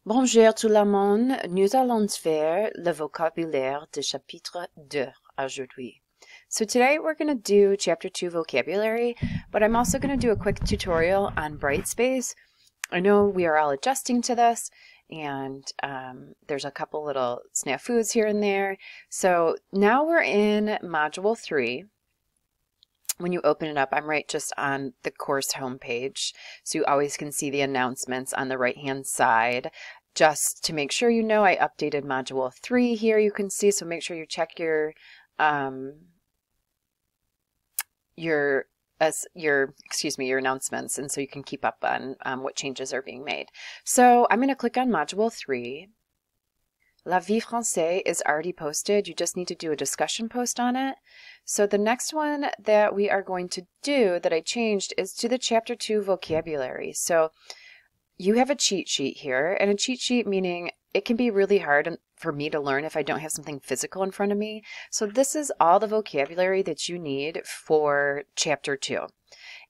Bonjour tout le monde, nous allons faire le vocabulaire de chapitre 2 aujourd'hui. So today we're going to do chapter 2 vocabulary, but I'm also going to do a quick tutorial on Brightspace. I know we are all adjusting to this, and there's a couple little snafus here and there. So now we're in module 3. When you open it up, I'm right just on the course homepage, so you always can see the announcements on the right-hand side. Just to make sure you know, I updated module 3 here, you can see, so make sure you check your announcements, and so you can keep up on what changes are being made. So I'm going to click on module 3. La Vie Française is already posted. You just need to do a discussion post on it. So the next one that we are going to do that I changed is to the chapter 2 vocabulary. So you have a cheat sheet here, and a cheat sheet meaning it can be really hard for me to learn if I don't have something physical in front of me. So this is all the vocabulary that you need for chapter 2.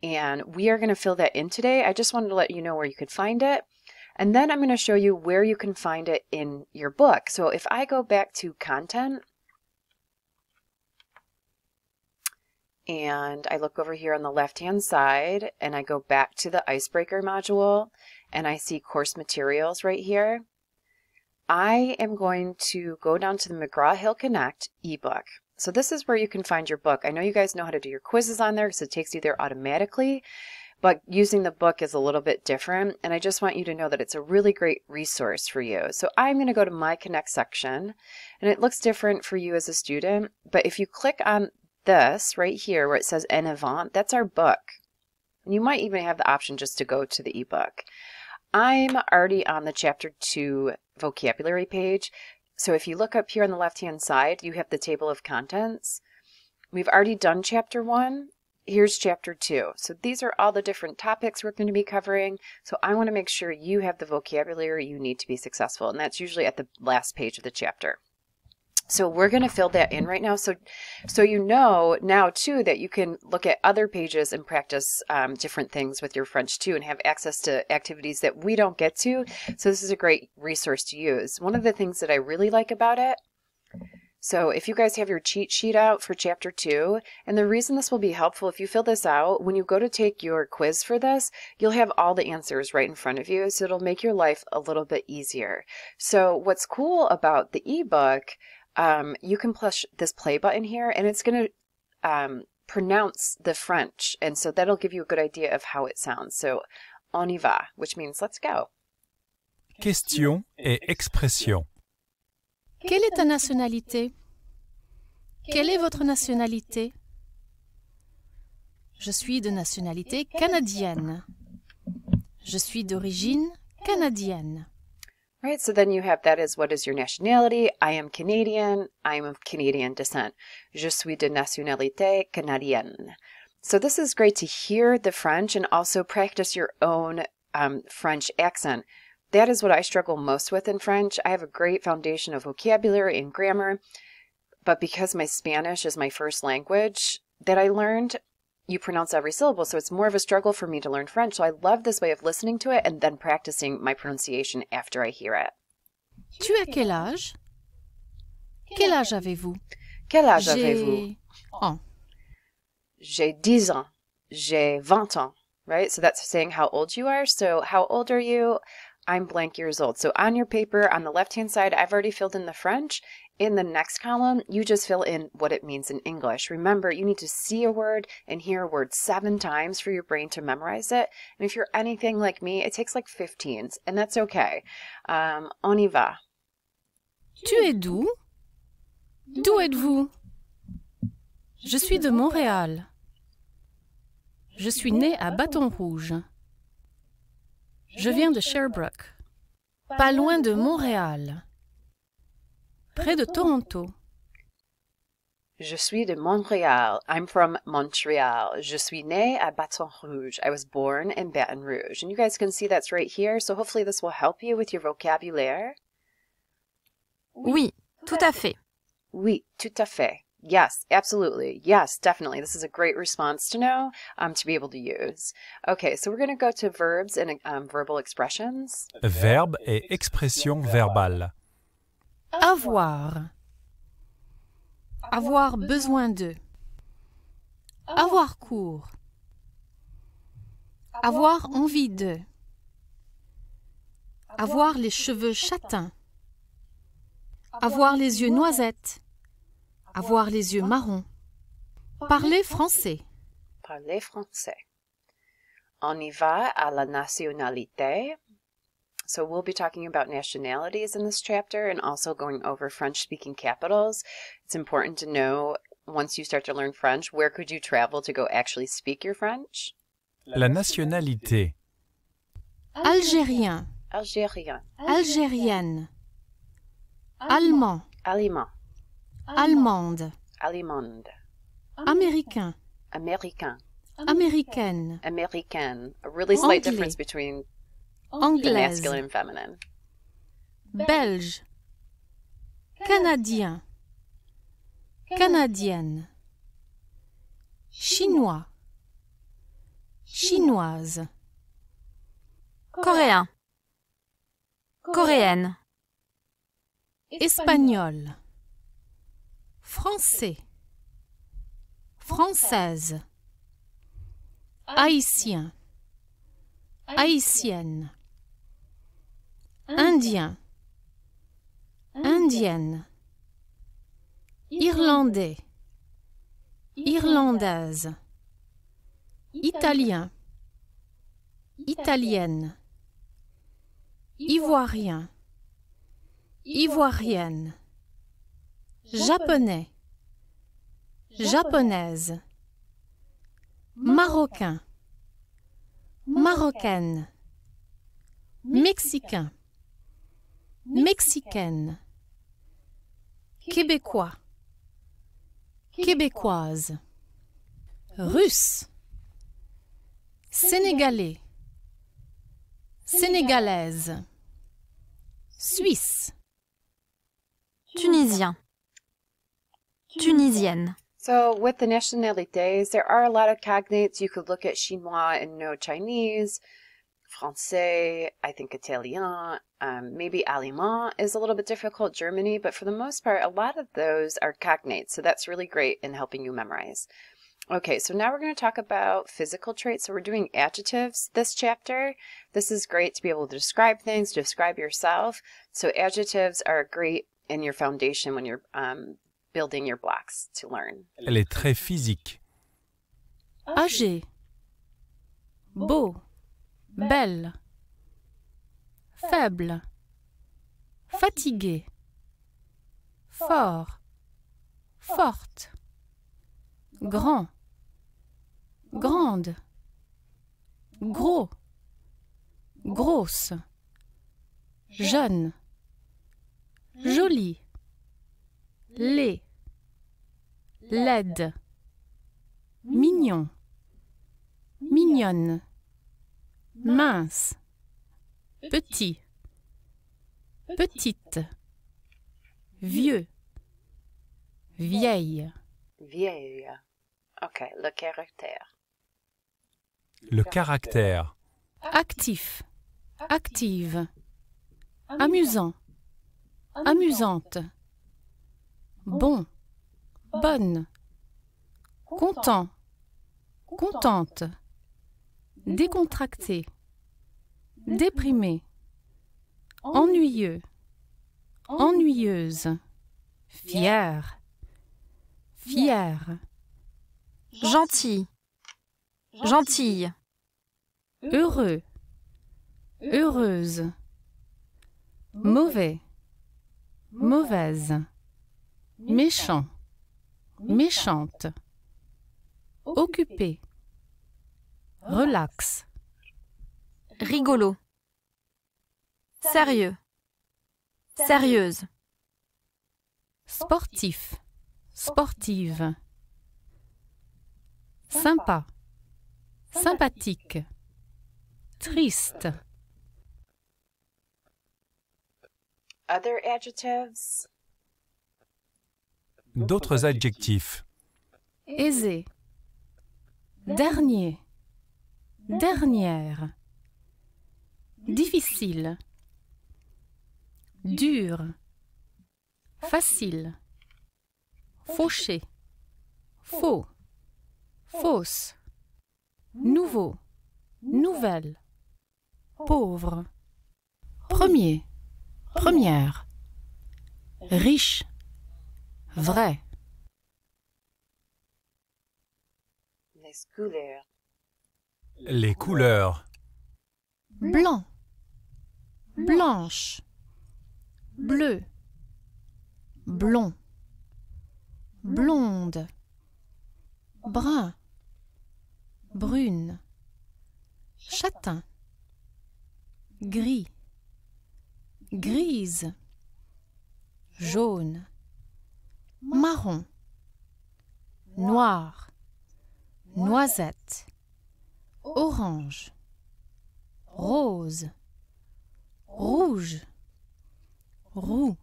And we are going to fill that in today. I just wanted to let you know where you could find it. And then I'm going to show you where you can find it in your book. So if I go back to content, and I look over here on the left-hand side, and I go back to the icebreaker module, and I see course materials right here, I am going to go down to the Mcgraw-Hill Connect ebook. So this is where you can find your book. I know you guys know how to do your quizzes on there because it takes you there automatically, but using the book is a little bit different, and I just want you to know that it's a really great resource for you. So I'm going to go to My Connect section, and it looks different for you as a student, but if you click on this right here where it says En Avant, that's our book. And you might even have the option just to go to the ebook. I'm already on the chapter 2 vocabulary page, so if you look up here on the left-hand side, you have the table of contents. We've already done chapter 1. Here's chapter 2. So these are all the different topics we're going to be covering. So I want to make sure you have the vocabulary you need to be successful. And that's usually at the last page of the chapter. So we're going to fill that in right now. So you know now too that you can look at other pages and practice different things with your French too, and have access to activities that we don't get to. So this is a great resource to use. One of the things that I really like about it, so if you guys have your cheat sheet out for chapter 2, and the reason this will be helpful, if you fill this out, when you go to take your quiz for this, you'll have all the answers right in front of you, so it'll make your life a little bit easier. So what's cool about the ebook, you can push this play button here, and it's going to pronounce the French, and so that'll give you a good idea of how it sounds. So, on y va, which means let's go. Question et expression. Quelle est ta nationalité? Quelle est votre nationalité? Je suis de nationalité canadienne. Je suis d'origine canadienne. Right, so then you have that as what is your nationality? I am Canadian. I am of Canadian descent. Je suis de nationalité canadienne. So this is great to hear the French and also practice your own French accent. That is what I struggle most with in French. I have a great foundation of vocabulary and grammar, but because my Spanish is my first language that I learned, you pronounce every syllable, so it's more of a struggle for me to learn French. So I love this way of listening to it and then practicing my pronunciation after I hear it. Tu as quel âge? Quel âge avez-vous? Quel âge avez-vous? Oh. J'ai 10 ans. J'ai 20 ans. Right? So that's saying how old you are. So how old are you? I'm blank years old. So on your paper, on the left-hand side, I've already filled in the French. In the next column, you just fill in what it means in English. Remember, you need to see a word and hear a word 7 times for your brain to memorize it. And if you're anything like me, it takes like 15, and that's okay. On y va. Tu es d'où? D'où êtes-vous? Je suis de Montréal. Je suis née à Bâton Rouge. Je viens de Sherbrooke, pas loin de Montréal, près de Toronto. Je suis de Montréal. I'm from Montreal. Je suis née à Bâton Rouge. I was born in Baton Rouge. And you guys can see that's right here, so hopefully this will help you with your vocabulaire. Oui, tout à fait. Oui, tout à fait. Yes, absolutely. Yes, definitely. This is a great response to know, to be able to use. Okay, so we're going to go to verbs and verbal expressions. Verbe et expression verbale. Avoir. Avoir besoin de. Avoir cours. Avoir envie de. Avoir les cheveux châtains. Avoir les yeux noisettes. Avoir les yeux marrons. Parler français. Parler français. On y va à la nationalité. So we'll be talking about nationalities in this chapter and also going over French-speaking capitals. It's important to know, once you start to learn French, where could you travel to go actually speak your French? La nationalité. Algérien. Algérien. Algérienne. Allemand. Allemand. Allemande. Allemande. Américain. Américain. Américaine. American. A really slight Anglais. difference between the Anglaise. masculine and feminine. Belge. Canadien. Canadienne. Chinois. Chinoise. Coréen. Coréenne. Espagnol. Français. Française. Haïtien. Haïtienne. Indien. Indienne. Irlandais. Irlandaise. Italien. Italienne. Ivoirien. Ivoirienne. Japonais. Japonaise. Marocain. Marocaine. Mexicain. Mexicaine. Québécois. Québécoise. Russe. Sénégalais. Sénégalaise. Suisse. Tunisien. Tunisienne. So with the nationalities, there are a lot of cognates. You could look at Chinois and know Chinese, Francais, I think Italien, maybe Allemand is a little bit difficult, Germany, but for the most part, a lot of those are cognates. So that's really great in helping you memorize. Okay, so now we're going to talk about physical traits. So we're doing adjectives this chapter. This is great to be able to describe things, describe yourself. So adjectives are great in your foundation when you're building your blocks to learn. Elle est très physique. Âgé. Beau. Belle. Faible. Fatigué. Fort. Forte. Grand. Grande. Gros. Grosse. Jeune. Jolie. Laid. Laide. Mignon. Mignonne. Mince. Petit. Petite. Vieux. Vieille. Vieille. Okay, le caractère. Le caractère. Actif. Active. Amusant. Amusante. Bon. Bonne. Content. Contente. Décontracté. Déprimé. Ennuyeux. Ennuyeuse. Fier. Fière. Gentil. Gentille. Heureux. Heureuse. Mauvais. Mauvaise. Méchant. Méchante. Occupé. Relax. Rigolo. Sérieux. Sérieuse. Sportif. Sportive. Sympa. Sympathique. Triste. Other adjectives? D'autres adjectifs. aisé, dernier, dernière, difficile, dur, facile, fauché, faux, fausse, nouveau, nouvelle, pauvre, premier, première, riche, vrai. Les couleurs. Les couleurs. Blanc, blanche, bleu, blond, blonde, brun, brune, châtain, gris, grise, jaune, marron, noir, noisette, orange, rose, rouge, roux,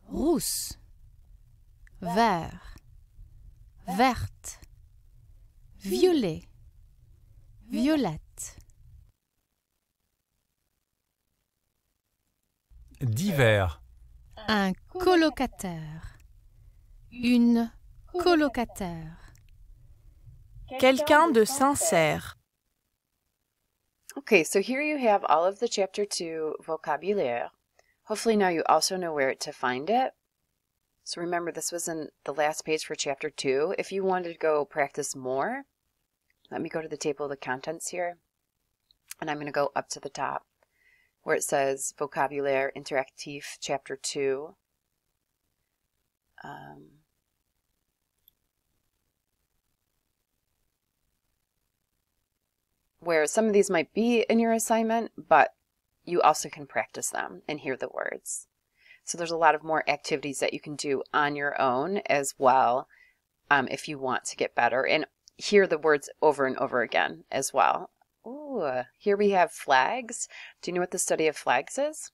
rousse, vert, verte, violet, violette. Divers. Un colocataire, une colocataire. Quelqu'un de sincère. Okay, so here you have all of the Chapter 2 vocabulaire. Hopefully now you also know where to find it. So remember, this was in the last page for Chapter 2. If you wanted to go practice more, let me go to the table of the contents here. And I'm going to go up to the top where it says Vocabulaire Interactif Chapter 2. Where some of these might be in your assignment, but you also can practice them and hear the words. So there's a lot of more activities that you can do on your own as well if you want to get better and hear the words over and over again as well. Ooh, here we have flags. Do you know what the study of flags is?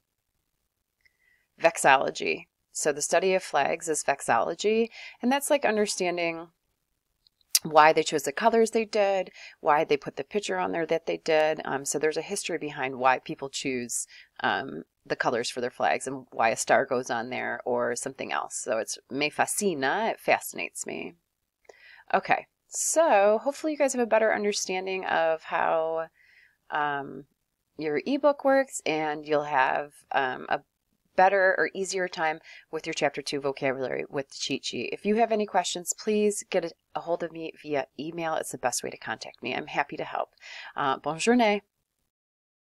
Vexillology. So the study of flags is vexillology, and that's like understanding why they chose the colors they did, why they put the picture on there that they did. So there's a history behind why people choose the colors for their flags and why a star goes on there or something else. So it's me fascina, it fascinates me. Okay, so hopefully you guys have a better understanding of how your ebook works, and you'll have a better or easier time with your Chapter 2 vocabulary with the cheat sheet. If you have any questions, please get a hold of me via email. It's the best way to contact me. I'm happy to help. Bonne journée.